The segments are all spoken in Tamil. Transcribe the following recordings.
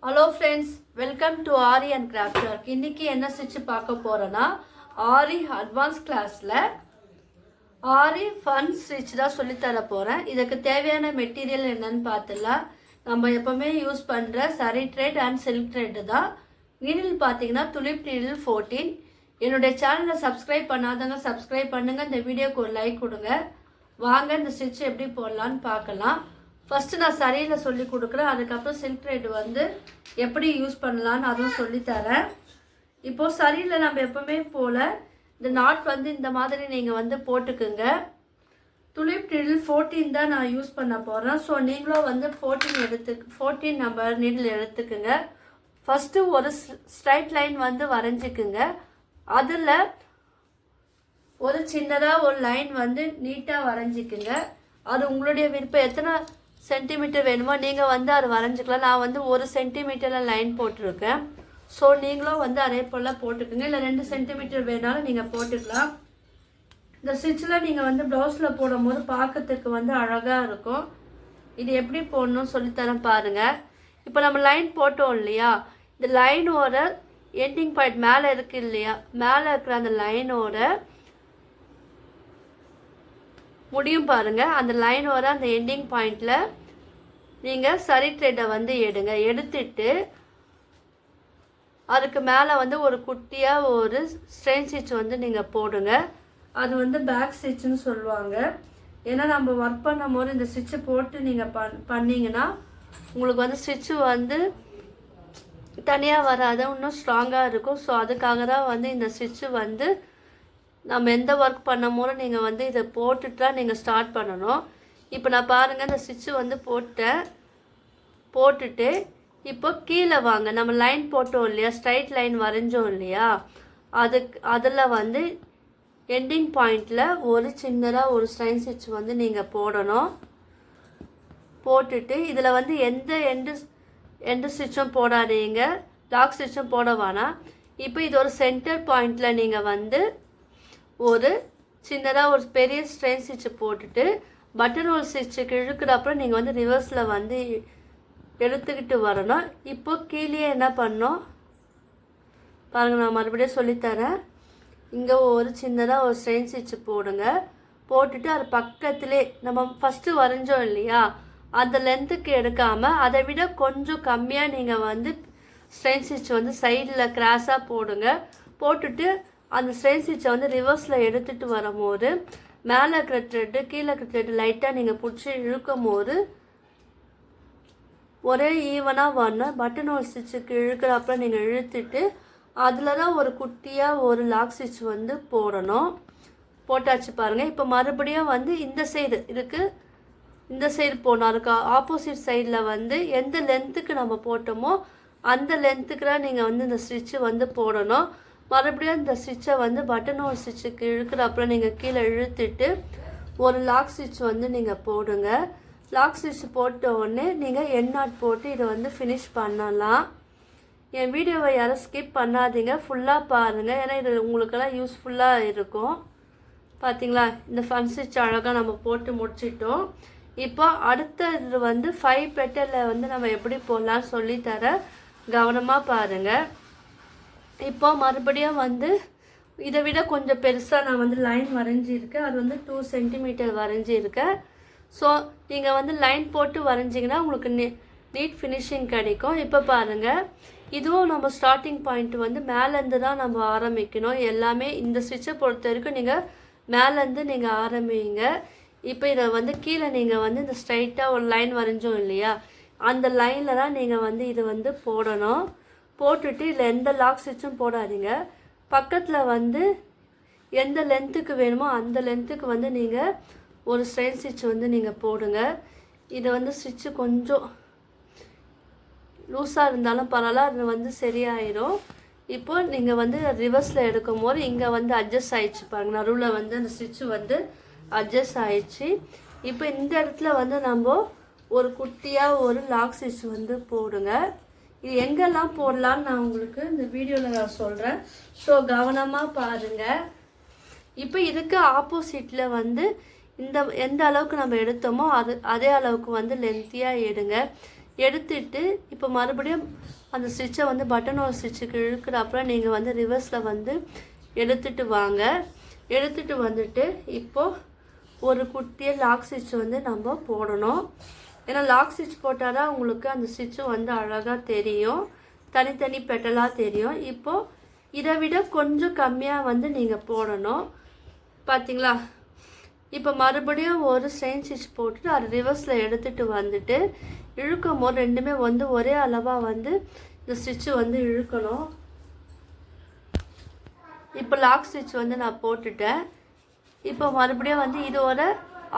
Hello friends, welcome to aari and craft work. இன்றைக்கி என்ன ஸ்டிச் பார்க்க போகிறோன்னா ஆரி அட்வான்ஸ் கிளாஸில் ஆரி ஃபன் ஸ்டிச் தான் சொல்லித்தர போகிறேன். இதுக்கு தேவையான மெட்டீரியல் என்னன்னு பார்த்துலாம். நம்ம எப்போவுமே யூஸ் பண்ணுற சரி த்ரெட் அண்ட் சில்க் த்ரெட்டு தான். நீடில் பார்த்தீங்கன்னா துலிப் நீடில் 14. என்னுடைய சேனலை சப்ஸ்கிரைப் பண்ணாதவங்க சப்ஸ்கிரைப் பண்ணுங்கள். இந்த வீடியோக்கு ஒரு லைக் கொடுங்க. வாங்க இந்த ஸ்டிச் எப்படி போடலான்னு பார்க்கலாம். ஃபஸ்ட்டு நான் சரியில் சொல்லி கொடுக்குறேன். அதுக்கப்புறம் சில்க் த்ரெட் வந்து எப்படி யூஸ் பண்ணலான்னு அதுவும் சொல்லித்தரேன். இப்போது சரியில் நம்ம எப்போவுமே போல் இந்த நாட் வந்து இந்த மாதிரி நீங்கள் வந்து போட்டுக்குங்க. துலிப் நீடில் 14 தான் நான் யூஸ் பண்ண போகிறேன். ஸோ நீங்களும் வந்து 14 நம்பர் நீடில் எடுத்துக்குங்க. ஃபஸ்ட்டு ஒரு ஸ்ட்ரைட் லைன் வந்து வரைஞ்சிக்குங்க. அதில் ஒரு சின்னதாக ஒரு லைன் வந்து நீட்டாக வரைஞ்சிக்குங்க. அது உங்களுடைய விருப்பம், எத்தனை சென்டிமீட்டர் வேணுமோ நீங்கள் வந்து அது வரைஞ்சிக்கலாம். நான் வந்து 1 சென்டிமீட்டரில் லைன் போட்டிருக்கேன். ஸோ நீங்களும் வந்து அதே போல் போட்டுக்குங்க. இல்லை 2 சென்டிமீட்டர் வேணாலும் நீங்கள் போட்டுக்கலாம். இந்த ஸ்டிச்சில் நீங்கள் வந்து ப்ளவுஸில் போடும்போது பார்க்கறதுக்கு வந்து அழகாக இருக்கும். இது எப்படி போடணும்னு சொல்லித்தரேன் பாருங்கள். இப்போ நம்ம லைன் போட்டோம் இல்லையா, இந்த லைனோட எண்டிங் பாயிண்ட் மேலே இருக்குது இல்லையா, மேலே இருக்கிற அந்த லைனோட முடியும் பாருங்கள். அந்த லைனோட அந்த எண்டிங் பாயிண்டில் நீங்கள் சரி த்ரெட்டை வந்து எடுத்துட்டு அதுக்கு மேலே வந்து ஒரு குட்டியாக ஒரு ஸ்ட்ரெயின் ஸ்டிச் வந்து நீங்கள் போடுங்க. அது வந்து பேக் ஸ்டிச்சுன்னு சொல்லுவாங்க. ஏன்னா நம்ம ஒர்க் பண்ணும் போது இந்த ஸ்டிச்சை போட்டு நீங்கள் பண்ணிங்கன்னா உங்களுக்கு வந்து ஸ்டிச்சு வந்து தனியாக வராது, இன்னும் ஸ்ட்ராங்காக இருக்கும். ஸோ அதுக்காக தான் வந்து இந்த ஸ்டிச்சு வந்து நம்ம எந்த ஒர்க் பண்ணும் போது நீங்கள் வந்து இதை போட்டுட்டு தான் நீங்கள் ஸ்டார்ட் பண்ணணும். இப்போ நான் பாருங்கள், இந்த ஸ்டிச்சு வந்து போட்டுட்டு இப்போ கீழே வாங்க. நம்ம லைன் போட்டோம் இல்லையா, ஸ்ட்ரைட் லைன் வரைஞ்சோம் இல்லையா, அதில் வந்து எண்டிங் பாயிண்டில் ஒரு சின்னதாக ஒரு ஸ்ட்ரைன் ஸ்டிச் வந்து நீங்கள் போடணும். போட்டுட்டு இதில் வந்து எந்த எண்டு ஸ்டிச்சும் போடாதீங்க, லாக் ஸ்டிச்சும் போட வேணாம். இப்போ இது ஒரு சென்டர் பாயிண்டில் நீங்கள் வந்து ஒரு சின்னதாக ஒரு பெரிய ஸ்ட்ரெயின் ஸ்டிச்சு போட்டுட்டு பட்டன் ஹோல் ஸ்டிச்சுக்கு இழுக்கிறப்பறம் நீங்கள் வந்து ரிவர்ஸில் வந்து எடுத்துக்கிட்டு வரணும். இப்போ கீழே என்ன பண்ணோம் பாருங்கள், நான் மறுபடியும் சொல்லித்தரேன். இங்கே ஒரு சின்னதாக ஒரு ஸ்ட்ரெயின் ஸ்டிச்சு போடுங்க. போட்டுட்டு அது பக்கத்துலேயே நம்ம ஃபஸ்ட்டு வரைஞ்சோம் இல்லையா, அந்த லென்த்துக்கு எடுக்காமல் அதை விட கொஞ்சம் கம்மியாக நீங்கள் வந்து ஸ்ட்ரெயின் ஸ்டிச் வந்து சைடில் கிராஸாக போடுங்க. போட்டுட்டு அந்த ஸ்ட்ரெயின் ஸ்டிச்சை வந்து ரிவர்ஸில் எடுத்துகிட்டு வரும்போது மேலே இருக்கிற த்ரெட்டு கீழே இருக்கிற த்ரெட்டு லைட்டாக நீங்கள் பிடிச்சி இழுக்கும் போது ஒரே ஈவனாக வரணும். பட்டன் ஹோல் ஸ்டிச்சுக்கு இழுக்கிறப்ப நீங்கள் இழுத்துட்டு அதில் தான் ஒரு குட்டியாக ஒரு லாக் ஸ்டிச் வந்து போடணும். போட்டாச்சு பாருங்கள். இப்போ மறுபடியும் வந்து இந்த சைடு இருக்குது, இந்த சைடு போடணும். அதுக்கு ஆப்போசிட் சைடில் வந்து எந்த லென்த்துக்கு நம்ம போட்டோமோ அந்த லென்த்துக்கு தான் நீங்கள் வந்து இந்த ஸ்டிச்சு வந்து போடணும். மறுபடியும் இந்த ஸ்டிச்சை வந்து பட்டன் ஹோல் ஸ்டிச்சுக்கு இழுக்கிறப்ப நீங்கள் கீழே இழுத்துட்டு ஒரு லாக் ஸ்டிச் வந்து நீங்கள் போடுங்க. லாக் ஸ்டிச் போட்ட உடனே நீங்கள் எண்ட் நாட் போட்டு இதை வந்து ஃபினிஷ் பண்ணலாம். என் வீடியோவை யாரும் ஸ்கிப் பண்ணாதீங்க, ஃபுல்லாக பாருங்கள். ஏன்னா இது உங்களுக்கெல்லாம் யூஸ்ஃபுல்லாக இருக்கும். பார்த்தீங்களா, இந்த ஃபன் ஸ்டிச் அழகாக நம்ம போட்டு முடிச்சிட்டோம். இப்போ அடுத்த இது வந்து 5 பெட்டலில் வந்து நம்ம எப்படி போடலான்னு சொல்லித்தர கவனமாக பாருங்கள். இப்போ மறுபடியும் வந்து இதை விட கொஞ்சம் பெருசாக நான் வந்து லைன் வரைஞ்சிருக்கேன். அது வந்து 2 சென்டிமீட்டர் வரைஞ்சிருக்கேன். ஸோ நீங்கள் வந்து லைன் போட்டு வரைஞ்சிங்கன்னா உங்களுக்கு நீட் ஃபினிஷிங் கிடைக்கும். இப்போ பாருங்கள், இதுவும் நம்ம ஸ்டார்டிங் பாயிண்ட் வந்து மேலேருந்து தான் நம்ம ஆரம்பிக்கணும். எல்லாமே இந்த ஸ்டிச்சை பொறுத்த வரைக்கும் நீங்கள் மேலேருந்து நீங்கள் ஆரம்பிங்க. இப்போ இதை வந்து கீழே நீங்கள் வந்து இந்த ஸ்ட்ரைட்டாக ஒரு லைன் வரைஞ்சோம் இல்லையா, அந்த லைனில் தான் நீங்கள் வந்து இது வந்து போடணும். போட்டுட்டு இதில் எந்த லாக் ஸ்டிச்சும் போடாதீங்க. பக்கத்தில் வந்து எந்த லென்த்துக்கு வேணுமோ அந்த லென்த்துக்கு வந்து நீங்கள் ஒரு ஸ்ட்ரெயின் ஸ்டிச் வந்து நீங்கள் போடுங்க. இது வந்து ஸ்டிச்சு கொஞ்சம் லூஸாக இருந்தாலும் பரவாயில்ல, அது வந்து சரியாயிடும். இப்போ நீங்கள் வந்து ரிவர்ஸில் எடுக்கும் போது இங்கே வந்து அட்ஜஸ்ட் ஆகிடுச்சு பாருங்கள், நடுவில் வந்து அந்த ஸ்டிச்சு வந்து அட்ஜஸ்ட் ஆகிடுச்சு. இப்போ இந்த இடத்துல வந்து நம்ம ஒரு குட்டியாக ஒரு லாக் ஸ்டிச் வந்து போடுங்க. இது எங்கெல்லாம் போடலான்னு நான் உங்களுக்கு இந்த வீடியோவில் நான் சொல்கிறேன். ஸோ கவனமாக பாருங்கள். இப்போ இதுக்கு ஆப்போசிட்டில் வந்து எந்த அளவுக்கு நம்ம எடுத்தோமோ அதே அளவுக்கு வந்து லென்த்தியாக எடுங்க. எடுத்துட்டு இப்போ மறுபடியும் அந்த ஸ்டிச்சை வந்து பட்டன் ஹோல் ஸ்டிச்சுக்கு இழுக்கிற அப்புறம் நீங்கள் வந்து ரிவர்ஸில் வந்து எடுத்துகிட்டு வாங்க. எடுத்துகிட்டு வந்துட்டு இப்போது ஒரு குட்டியாக லாக் ஸ்டிச் வந்து நம்ம போடணும். ஏன்னா லாக் ஸ்டிச் போட்டால் தான் உங்களுக்கு அந்த ஸ்டிச்சு வந்து அழகாக தெரியும், தனித்தனி பெட்டலாக தெரியும். இப்போது இதை விட கொஞ்சம் கம்மியாக வந்து நீங்கள் போடணும். பார்த்தீங்களா? இப்போ மறுபடியும் ஒரு ஸ்ட்ரெயின் ஸ்டிச் போட்டுட்டு அது ரிவர்ஸில் எடுத்துகிட்டு வந்துட்டு இழுக்கும் போது ரெண்டுமே வந்து ஒரே அளவாக வந்து இந்த ஸ்டிச்சு வந்து இழுக்கணும். இப்போ லாக் ஸ்டிச் வந்து நான் போட்டுட்டேன். இப்போ மறுபடியும் வந்து இதோட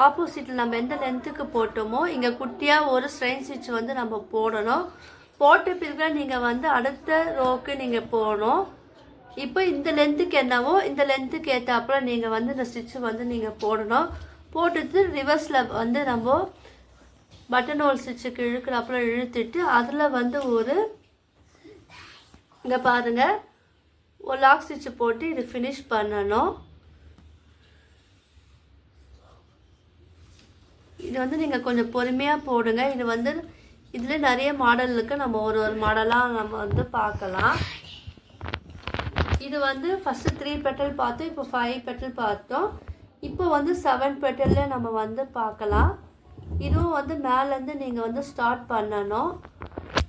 ஆப்போசிட்டில் நம்ம எந்த லென்த்துக்கு போட்டோமோ இங்கே குட்டியாக ஒரு ஸ்ட்ரெயின் ஸ்டிச் வந்து நம்ம போடணும். போட்ட பிறகு நீங்கள் வந்து அடுத்த ரோக்கு நீங்கள் போகணும். இப்போ இந்த லென்த்துக்கு என்னவோ இந்த லென்த்துக்கு ஏற்றாப்புல நீங்கள் வந்து இந்த ஸ்டிச்சு வந்து நீங்கள் போடணும். போட்டுட்டு ரிவர்ஸில் வந்து நம்ம பட்டன் ஹோல் ஸ்டிச்சுக்கு இழுக்கிறாப்புல இழுத்துட்டு அதில் வந்து ஒரு இங்கே பாருங்கள் ஒரு லாக் ஸ்டிச்சு போட்டு இது ஃபினிஷ் பண்ணணும். இது வந்து நீங்கள் கொஞ்சம் பொறுமையாக போடுங்க. இது வந்து இதில் நிறைய மாடல் இருக்குது, நம்ம ஒரு மாடலாக நம்ம வந்து பார்க்கலாம். இது வந்து ஃபஸ்ட்டு 3 பெட்டல் பார்த்தோம், இப்போ 5 பெட்டல் பார்த்தோம். இப்போ வந்து 7 பெட்டலில் நம்ம வந்து பார்க்கலாம். இதுவும் வந்து மேலேருந்து நீங்கள் வந்து ஸ்டார்ட் பண்ணணும்.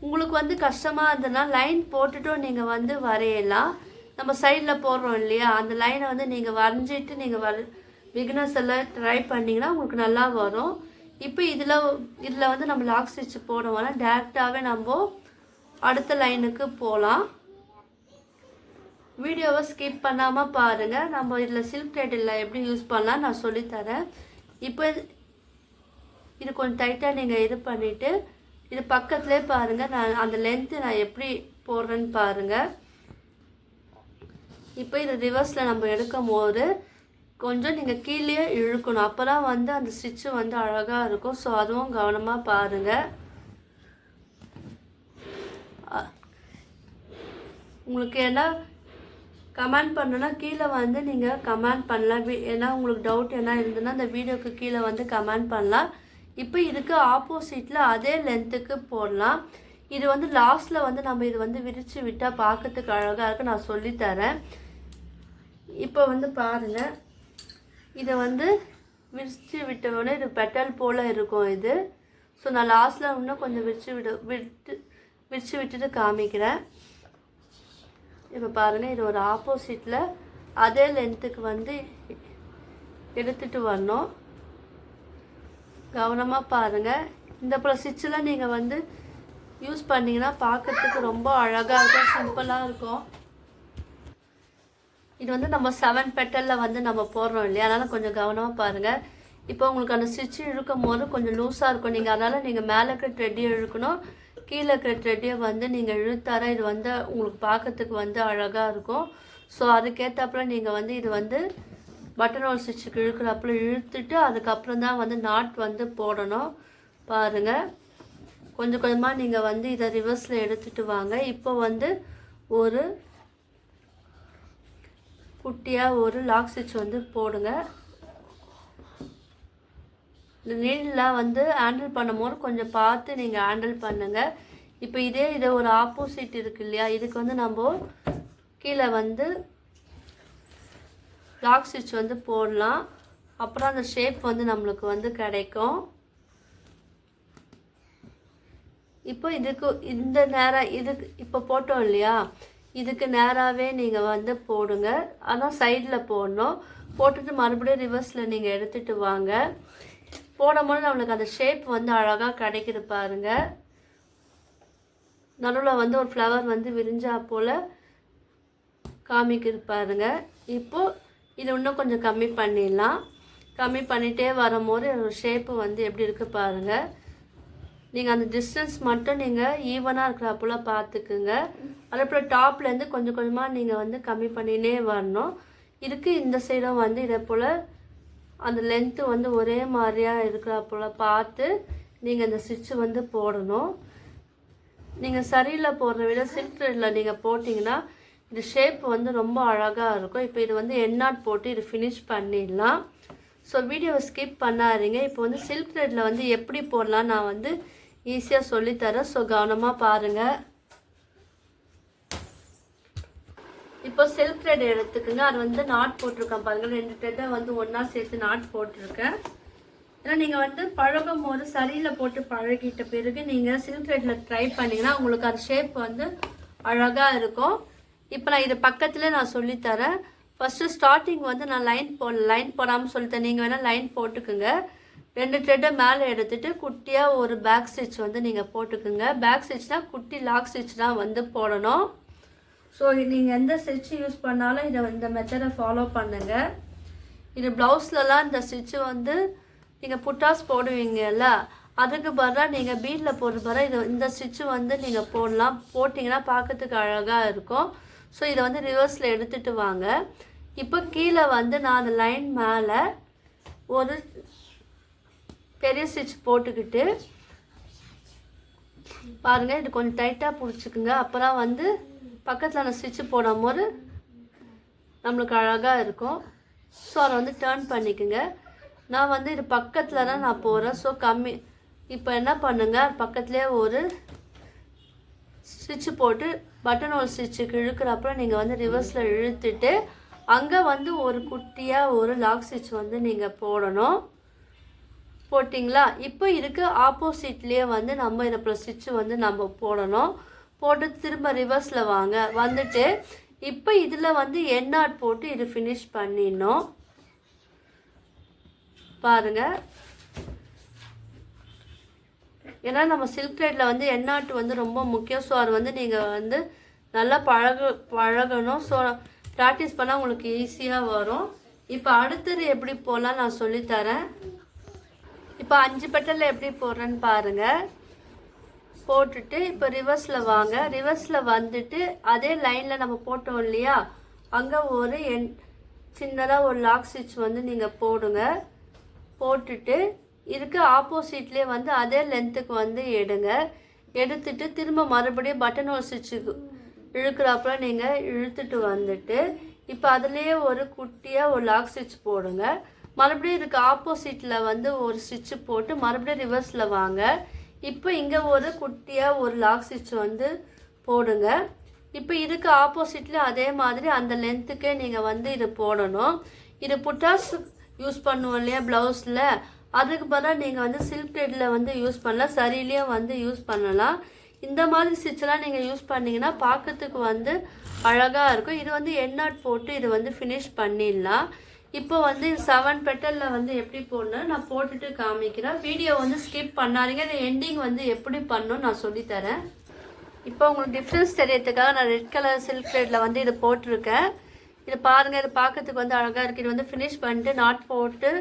உங்களுக்கு வந்து கஷ்டமாக இருந்ததுன்னா லைன் போட்டுட்டும் நீங்கள் வந்து வரையலாம். நம்ம சைடில் போடுறோம் இல்லையா, அந்த லைனை வந்து நீங்கள் வரைஞ்சிட்டு நீங்கள் பிகினர்ஸ் எல்லாம் ட்ரை பண்ணிங்கன்னா உங்களுக்கு நல்லா வரும். இப்போ இதில் வந்து நம்ம லாக் ஸ்டிச் போடுவோம்னா டேரெக்டாகவே நம்ம அடுத்த லைனுக்கு போகலாம். வீடியோவை ஸ்கிப் பண்ணாமல் பாருங்கள். நம்ம இதில் சில்க் த்ரெட்டில் எப்படி யூஸ் பண்ணலாம் நான் சொல்லித்தரேன். இப்போ இது கொஞ்சம் டைட்டாக நீங்கள் இது பண்ணிவிட்டு இது பக்கத்துலேயே பாருங்கள், நான் அந்த லென்த்து நான் எப்படி போடுறேன்னு பாருங்கள். இப்போ இது ரிவர்ஸில் நம்ம எடுக்கும் போது கொஞ்சம் நீங்கள் கீழே இழுக்கணும், அப்போ தான் வந்து அந்த ஸ்டிச்சு வந்து அழகாக இருக்கும். ஸோ அதுவும் கவனமாக பாருங்கள். உங்களுக்கு என்ன கமெண்ட் பண்ணணுன்னா கீழே வந்து நீங்கள் கமெண்ட் பண்ணலாம். ஏன்னா உங்களுக்கு டவுட் என்ன இருந்ததுன்னா அந்த வீடியோக்கு கீழே வந்து கமெண்ட் பண்ணலாம். இப்போ இதுக்கு ஆப்போசிட்டில் அதே லென்த்துக்கு போடலாம். இது வந்து லாஸ்ட்டில் வந்து நம்ம இது வந்து விரித்து விட்டால் பார்க்கறதுக்கு அழகாக இருக்குது, நான் சொல்லித்தரேன். இப்போ வந்து பாருங்கள், இதை வந்து விரித்து விட்டோடனே இது பெட்டல் போல் இருக்கும் இது. ஸோ நான் லாஸ்ட்டில் இன்னும் கொஞ்சம் விரித்து விட்டுட்டு காமிக்கிறேன். இப்போ பாருங்கள், இது ஒரு ஆப்போசிட்டில் அதே லென்த்துக்கு வந்து எடுத்துகிட்டு வரணும். கவனமாக பாருங்கள். இந்த ஸ்டிச்செலாம் நீங்கள் வந்து யூஸ் பண்ணிங்கன்னா பார்க்குறதுக்கு ரொம்ப அழகாக இருக்கும், சிம்பிளாக இருக்கும். இது வந்து நம்ம 7 பெட்டலில் வந்து நம்ம போடுறோம் இல்லையா, அதனால் கொஞ்சம் கவனமாக பாருங்கள். இப்போ உங்களுக்கு அந்த ஸ்டிச்சு இழுக்கும் போது கொஞ்சம் லூஸாக இருக்கும், நீங்கள் அதனால் நீங்கள் மேலே இருக்கிற த்ரெட்டையும் இழுக்கணும், கீழே இருக்கிற த்ரெட்டையும் வந்து நீங்கள் இழுத்தார இது வந்து உங்களுக்கு பார்க்கறதுக்கு வந்து அழகாக இருக்கும். ஸோ அதுக்கேற்றப்பல நீங்கள் வந்து இது வந்து பட்டன் ஹோல் ஸ்டிச்சுக்கு இழுக்கிறப்பல இழுத்துட்டு அதுக்கப்புறம் தான் வந்து நாட் வந்து போடணும். பாருங்கள், கொஞ்சம் கொஞ்சமாக நீங்கள் வந்து இதை ரிவர்ஸில் எடுத்துகிட்டு வாங்க. இப்போ வந்து ஒரு குட்டியாக ஒரு லாக் ஸ்டிச் வந்து போடுங்க. இந்த நீடெலாம் வந்து ஹேண்டில் பண்ணும்போது கொஞ்சம் பார்த்து நீங்கள் ஹேண்டில் பண்ணுங்கள். இப்போ இதை ஒரு ஆப்போசிட் இருக்குது இல்லையா, இதுக்கு வந்து நம்ம கீழே வந்து லாக் ஸ்டிச் வந்து போடலாம். அப்புறம் அந்த ஷேப் வந்து நம்மளுக்கு வந்து கிடைக்கும். இப்போ இதுக்கு இந்த நேரம் இதுக்கு இப்போ போட்டோம் இல்லையா, இதுக்கு நேராகவே நீங்கள் வந்து போடுங்க. ஆனால் சைடில் போடணும். போட்டுட்டு மறுபடியும் ரிவர்ஸில் நீங்கள் எடுத்துகிட்டு வாங்க. போடும்போது நம்மளுக்கு அந்த ஷேப் வந்து அழகாக கிடைக்குது பாருங்கள். நடுவில் வந்து ஒரு ஃப்ளவர் வந்து விரிஞ்சா போல் காமிக்குது பாருங்கள். இப்போது இது இன்னும் கொஞ்சம் கம்மி பண்ணிடலாம். கம்மி பண்ணிகிட்டே வரும்போது ஒரு ஷேப்பு வந்து எப்படி இருக்குது பாருங்கள். நீங்கள் அந்த டிஸ்டன்ஸ் மட்டும் நீங்கள் ஈவனாக இருக்கிறப்போல பார்த்துக்குங்க. அதுபோல் டாப்லேருந்து கொஞ்சம் கொஞ்சமாக நீங்கள் வந்து கம்மி பண்ணினே வரணும். இதுக்கு இந்த சைடும் வந்து இதே போல் அந்த லென்த்து வந்து ஒரே மாதிரியாக இருக்கிறப்போல பார்த்து நீங்கள் இந்த ஸ்டிச்சு வந்து போடணும். நீங்கள் சரியில் போடுற விட சில்க் த்ரெட்டில் நீங்கள் போட்டிங்கன்னா இது ஷேப் வந்து ரொம்ப அழகாக இருக்கும். இப்போ இது வந்து எண்ணாட் போட்டு இது ஃபினிஷ் பண்ணிடலாம். ஸோ வீடியோவை ஸ்கிப் பண்ணாதீங்க. இப்போ வந்து சில்க் த்ரெட்டில் வந்து எப்படி போடலாம் நான் வந்து ஈஸியாக சொல்லித்தரேன். ஸோ கவனமாக பாருங்கள். இப்போ சில்க் த்ரெட் எடுத்துக்குங்க. அது வந்து நாட் போட்டிருக்கேன் பாருங்கள். 2 த்ரெட்டை வந்து ஒன்றா சேர்த்து நாட் போட்டிருக்கேன். ஏன்னா நீங்கள் வந்து பழகும் போது சரியில் போட்டு பழகிட்ட பிறகு நீங்கள் சில்க் த்ரெட்டில் ட்ரை பண்ணிங்கன்னா உங்களுக்கு அந்த ஷேப் வந்து அழகாக இருக்கும். இப்போ நான் இது பக்கத்தில் நான் சொல்லித்தரேன். ஃபஸ்ட்டு ஸ்டார்டிங் வந்து நான் லைன் போடாமல் சொல்லித்தரேன். நீங்கள் வேணால் லைன் போட்டுக்குங்க. 2 த்ரெட்டை மேலே எடுத்துகிட்டு குட்டியாக ஒரு பேக் ஸ்டிச் வந்து நீங்கள் போட்டுக்குங்க. பேக் ஸ்டிச்னால் குட்டி லாக் ஸ்டிச் தான் வந்து போடணும். ஸோ நீங்கள் எந்த ஸ்டிச் யூஸ் பண்ணாலும் இந்த மெத்தடை ஃபாலோ பண்ணுங்கள். இது ப்ளவுஸ்லலாம் இந்த ஸ்டிச்சு வந்து நீங்கள் புட்டாஸ் போடுவீங்கல்ல, அதுக்கு பதிலாக நீங்கள் பீட்டில் போடுற பதிலாக இந்த ஸ்டிச்சு வந்து நீங்கள் போடலாம். போட்டிங்கன்னா பார்க்கறதுக்கு அழகாக இருக்கும். ஸோ இதை வந்து ரிவர்ஸில் எடுத்துகிட்டு வாங்க. இப்போ கீழே வந்து நான் அந்த லைன் மேலே ஒரு பெரிய ஸ்டிச் போட்டுக்கிட்டு பாருங்கள், இது கொஞ்சம் டைட்டாக பிடிச்சிக்குங்க. அப்புறம் வந்து பக்கத்தில் அந்த ஸ்டிச்சு போடும்போது நம்மளுக்கு அழகாக இருக்கும். ஸோ அதை வந்து டேர்ன் பண்ணிக்கோங்க. நான் வந்து இது பக்கத்தில் தான் நான் போகிறேன். ஸோ கம்மி. இப்போ என்ன பண்ணுங்கள், பக்கத்துலேயே ஒரு ஸ்டிச்சு போட்டு பட்டன் ஹோல் ஸ்டிச்சுக்கு இழுக்கிறப்பறம் நீங்கள் வந்து ரிவர்ஸில் இழுத்துட்டு அங்கே வந்து ஒரு குட்டியாக ஒரு லாக் ஸ்டிச் வந்து நீங்கள் போடணும். போட்டிங்களா? இப்போ இதுக்கு ஆப்போசிட்லேயே வந்து நம்ம இதை ஸ்டிச்சு வந்து நம்ம போடணும். போட்டு திரும்ப ரிவர்ஸில் வாங்க. வந்துட்டு இப்போ இதில் வந்து எண்ணாட் போட்டு இது ஃபினிஷ் பண்ணிடணும். பாருங்கள், ஏன்னா நம்ம சில்க் த்ரெட்டில் வந்து எண்ணாட்டு வந்து ரொம்ப முக்கியம். ஸோ அது வந்து நீங்கள் வந்து நல்லா பழகணும். ஸோ ப்ராக்டிஸ் பண்ணால் உங்களுக்கு ஈஸியாக வரும். இப்போ அடுத்தது எப்படி போடலாம் நான் சொல்லித்தரேன். இப்போ 5 பெட்டலில் எப்படி போடுறேன்னு பாருங்கள். போட்டுட்டு இப்போ ரிவர்ஸில் வாங்க. ரிவர்ஸில் வந்துட்டு அதே லைனில் நம்ம போட்டோம் இல்லையா, அங்கே ஒரு சின்னதாக ஒரு லாக் ஸ்டிச் வந்து நீங்கள் போடுங்க. போட்டுட்டு இதுக்கு ஆப்போசிட்லேயே வந்து அதே லென்த்துக்கு வந்து எடுத்துட்டு திரும்ப மறுபடியும் பட்டன் ஹோல் ஸ்டிச்சுக்கு இழுக்கிறப்ப நீங்கள் இழுத்துட்டு வந்துட்டு இப்போ அதுலேயே ஒரு குட்டியாக ஒரு லாக் ஸ்டிச் போடுங்க. மறுபடியும் இதுக்கு ஆப்போசிட்டில் வந்து ஒரு ஸ்டிச்சு போட்டு மறுபடியும் ரிவர்ஸில் வாங்க. இப்போ இங்கே ஒரு குட்டியாக ஒரு லாக் ஸ்டிச் வந்து போடுங்க. இப்போ இதுக்கு ஆப்போசிட்டில் அதே மாதிரி அந்த லென்த்துக்கே நீங்கள் வந்து இது போடணும். இது புட்டாஸ் யூஸ் பண்ணுவோம் இல்லையா ப்ளவுஸில், அதுக்கு பதிலாக நீங்கள் வந்து சில்க் த்ரெட்டில் வந்து யூஸ் பண்ணலாம். சரியிலையும் வந்து யூஸ் பண்ணலாம். இந்த மாதிரி ஸ்டிச்செலாம் நீங்கள் யூஸ் பண்ணிங்கன்னா பார்க்கறதுக்கு வந்து அழகாக இருக்கும். இது வந்து எண்ணாட் போட்டு இது வந்து ஃபினிஷ் பண்ணிடலாம். இப்போ வந்து 7 பெட்டலில் வந்து எப்படி போடணும் நான் போட்டுட்டு காமிக்கிறேன். வீடியோ வந்து ஸ்கிப் பண்ணாதீங்க. இந்த எண்டிங் வந்து எப்படி பண்ணணும் நான் சொல்லித்தரேன். இப்போ உங்களுக்கு டிஃப்ரென்ஸ் தெரியறதுக்காக நான் ரெட் கலர் சில்க் த்ரெட்டில் வந்து இது போட்டிருக்கேன். இது பாருங்கள், இது பார்க்கறதுக்கு வந்து அழகாக இருக்குது. இது வந்து ஃபினிஷ் பண்ணிட்டு நாட் போட்டு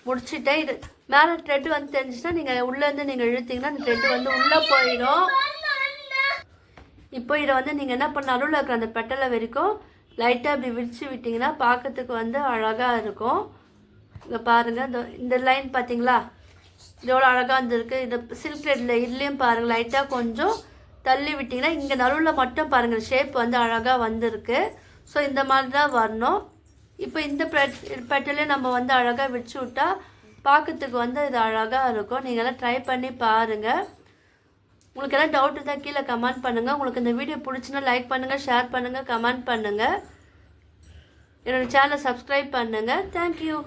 முடிச்சுட்டேன். இது மேலே த்ரெட்டு வந்து தெரிஞ்சுன்னா நீங்கள் உள்ளேருந்து நீங்கள் இழுத்தீங்கன்னா அந்த த்ரெட்டு வந்து உள்ளே போயிடும். இப்போ இதை வந்து நீங்கள் என்ன பண்ண நடுவில் இருக்கிற அந்த பெட்டலை வரைக்கும் லைட்டாக இப்படி விரித்து விட்டிங்கன்னா பார்க்கறதுக்கு வந்து அழகாக இருக்கும். இங்கே பாருங்கள், இந்த லைன் பார்த்தீங்களா, இதோட அழகாக இருந்திருக்கு. இந்த சில்க் த்ரெட்டில் இதுலேயும் பாருங்கள் லைட்டாக கொஞ்சம் தள்ளி விட்டிங்கன்னா இங்கே நடுவில் மட்டும் பாருங்கள் ஷேப் வந்து அழகாக வந்திருக்கு. ஸோ இந்த மாதிரி தான் வரணும். இப்போ இந்த பெட்டலே நம்ம வந்து அழகாக விரிச்சு விட்டால் பார்க்கறதுக்கு வந்து இது அழகாக இருக்கும். நீங்கள்லாம் ட்ரை பண்ணி பாருங்கள். உங்களுக்கு எல்லாம் டவுட் இருந்தால் கீழே கமெண்ட் பண்ணுங்கள். உங்களுக்கு இந்த வீடியோ பிடிச்சுன்னா லைக் பண்ணுங்கள், ஷேர் பண்ணுங்கள், கமெண்ட் பண்ணுங்கள். என்னோடய சேனலை சப்ஸ்கிரைப் பண்ணுங்கள். தேங்க்யூ.